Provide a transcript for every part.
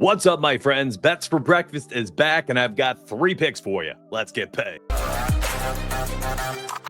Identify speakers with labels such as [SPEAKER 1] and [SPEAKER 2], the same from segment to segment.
[SPEAKER 1] What's up, my friends? Bets for Breakfast is back, and I've got 3 picks for you. Let's get paid.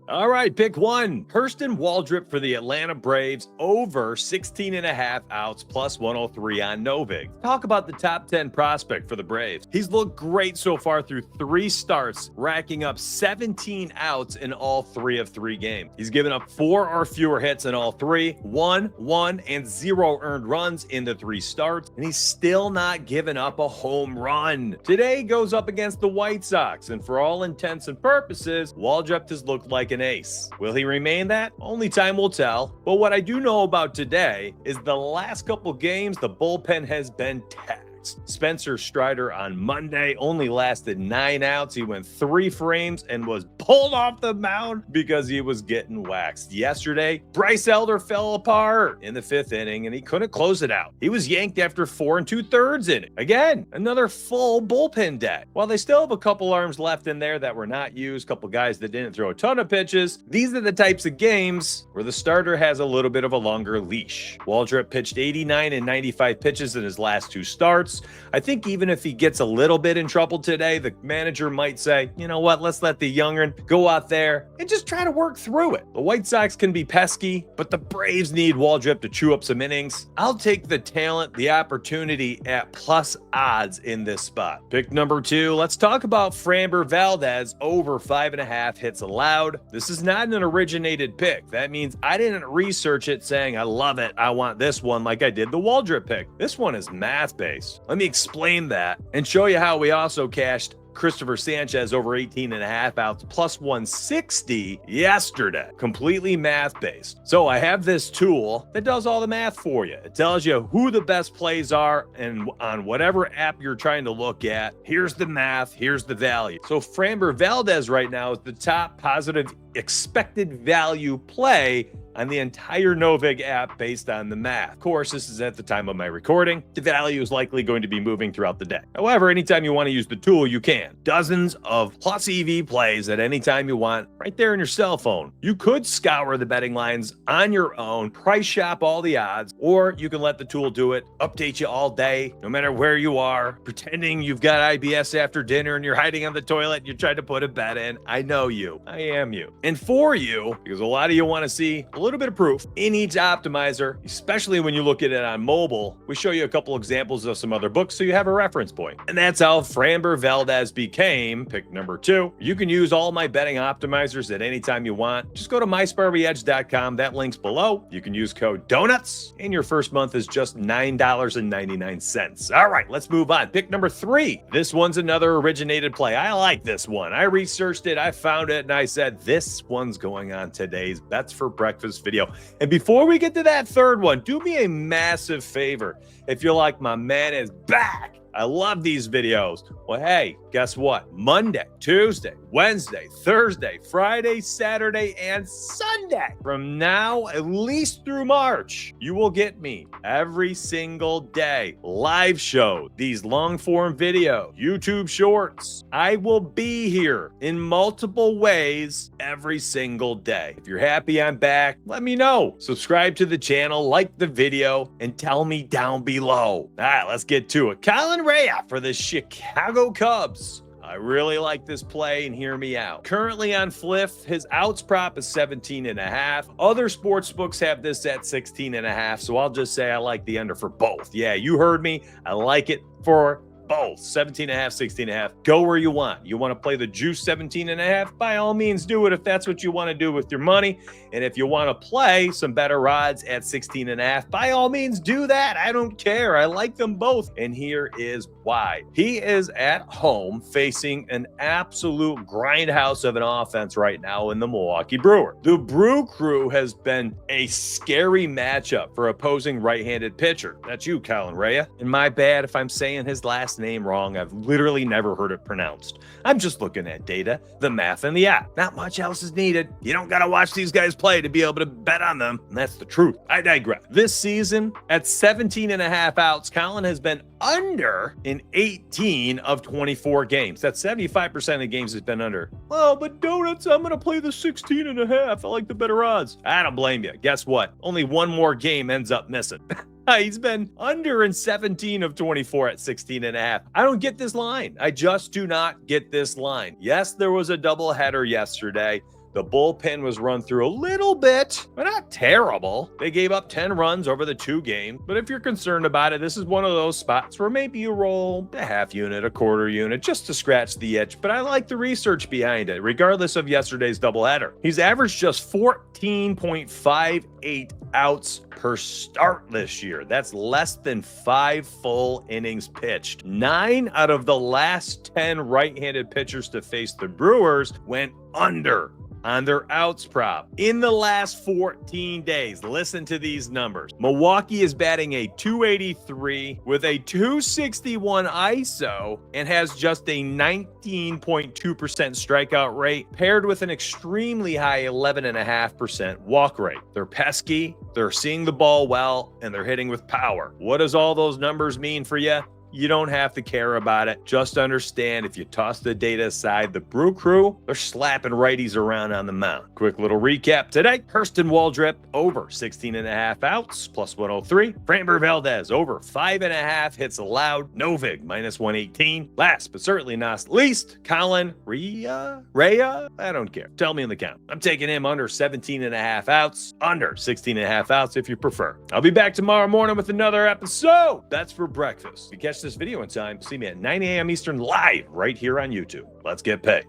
[SPEAKER 1] All right, pick 1. Kirsten Waldrop for the Atlanta Braves over 16.5 outs plus 103 on Novig. Talk about the top 10 prospect for the Braves. He's looked great so far through 3 starts, racking up 17 outs in all 3 of 3 games. He's given up 4 or fewer hits in all 3, 1, and 0 earned runs in the 3 starts, and he's still not given up a home run. Today he goes up against the White Sox, and for all intents and purposes, Waldrop has looked like an ace. Will he remain that? Only time will tell. But what I do know about today is the last couple games, the bullpen has been taxed. Spencer Strider on Monday only lasted 9 outs. He went 3 frames and was pulled off the mound because he was getting waxed. Yesterday, Bryce Elder fell apart in the 5th inning and he couldn't close it out. He was yanked after 4 2/3 inning. Again, another full bullpen day. While they still have a couple arms left in there that were not used, a couple guys that didn't throw a ton of pitches, these are the types of games where the starter has a little bit of a longer leash. Waldrop pitched 89 and 95 pitches in his last 2 starts. I think even if he gets a little bit in trouble today, the manager might say, you know what, let's let the young'un go out there and just try to work through it. The White Sox can be pesky, but the Braves need Waldrop to chew up some innings. I'll take the talent, the opportunity at plus odds in this spot. Pick number 2, let's talk about Framber Valdez over 5.5 hits allowed. This is not an originated pick. That means I didn't research it saying, I love it, I want this one like I did the Waldrop pick. This one is math-based. Let me explain that and show you how we also cashed Christopher Sanchez over 18.5 outs plus 160 yesterday. Completely math-based. So I have this tool that does all the math for you. It tells you who the best plays are and on whatever app you're trying to look at. Here's the math, here's the value. So Framber Valdez right now is the top positive expected value play on the entire Novig app based on the math. Of course, this is at the time of my recording. The value is likely going to be moving throughout the day. However, anytime you want to use the tool, you can. Dozens of plus EV plays at any time you want, right there in your cell phone. You could scour the betting lines on your own, price shop all the odds, or you can let the tool do it, update you all day, no matter where you are, pretending you've got IBS after dinner and you're hiding on the toilet and you're trying to put a bet in. I know you. I am you. And for you, because a lot of you want to see a little bit of proof in each optimizer, especially when you look at it on mobile, we show you a couple examples of some other books so you have a reference point. And that's how Framber Valdez became pick number 2. You can use all my betting optimizers at any time you want. Just go to mysparbyedge.com. That link's below. You can use code DONUTS and your first month is just $9.99. All right, let's move on. Pick number 3. This one's another originated play. I like this one. I researched it, I found it, and I said, this one's going on today's Bets for Breakfast video. And before we get to that third one, do me a massive favor. If you're like, my man is back, I love these videos. Well, hey, guess what? Monday, Tuesday, Wednesday, Thursday, Friday, Saturday, and Sunday. From now, at least through March, you will get me every single day. Live show, these long form videos, YouTube shorts. I will be here in multiple ways every single day. If you're happy I'm back, let me know. Subscribe to the channel, like the video, and tell me down below. All right, let's get to it. Colin Rea for the Chicago Cubs. I really like this play, and hear me out. Currently on Fliff, his outs prop is 17.5. Other sports books have this at 16.5, so I'll just say I like the under for both. Yeah, you heard me. I like it for both. 17.5, 16.5. Go where you want. You want to play the juice 17.5? By all means, do it if that's what you want to do with your money. And if you want to play some better odds at 16.5, by all means, do that. I don't care. I like them both. And here is why. He is at home facing an absolute grindhouse of an offense right now in the Milwaukee Brewers. The Brew Crew has been a scary matchup for opposing right-handed pitcher. That's you, Colin Rea. And my bad if I'm saying his last name wrong. I've literally never heard it pronounced. I'm just looking at data, the math, and the app. Not much else is needed. You don't got to watch these guys play to be able to bet on them. And that's the truth. I digress. This season, at 17.5 outs, Colin has been under in 18 of 24 games. That's 75% of the games he's been under. Well, but Donuts, I'm going to play the 16.5. I like the better odds. I don't blame you. Guess what? Only one more game ends up missing. He's been under in 17 of 24 at 16.5. I don't get this line. I just do not get this line. Yes, there was a doubleheader yesterday. The bullpen was run through a little bit, but not terrible. They gave up 10 runs over the 2 games. But if you're concerned about it, this is one of those spots where maybe you roll a half unit, a quarter unit, just to scratch the itch. But I like the research behind it, regardless of yesterday's doubleheader. He's averaged just 14.58 outs per start this year. That's less than 5 full innings pitched. 9 out of the last 10 right-handed pitchers to face the Brewers went under on their outs prop in the last 14 days. Listen to these numbers. Milwaukee is batting a 283 with a 261 ISO and has just a 19.2% strikeout rate paired with an extremely high 11.5% walk rate. They're pesky, they're seeing the ball well, and they're hitting with power. What does all those numbers mean for you? You don't have to care about it. Just understand, if you toss the data aside, the Brew Crew, they're slapping righties around on the mound. Quick little recap today. Hurston Waldrep over 16.5 outs, plus 103. Framber Valdez over 5.5 hits allowed. Novig, minus 118. Last but certainly not least, Colin Rea? I don't care. Tell me in the count. I'm taking him under 17.5 outs, under 16.5 outs if you prefer. I'll be back tomorrow morning with another episode. That's for breakfast. If you catch this video in time, see me at 9 a.m. Eastern live right here on YouTube. Let's get paid.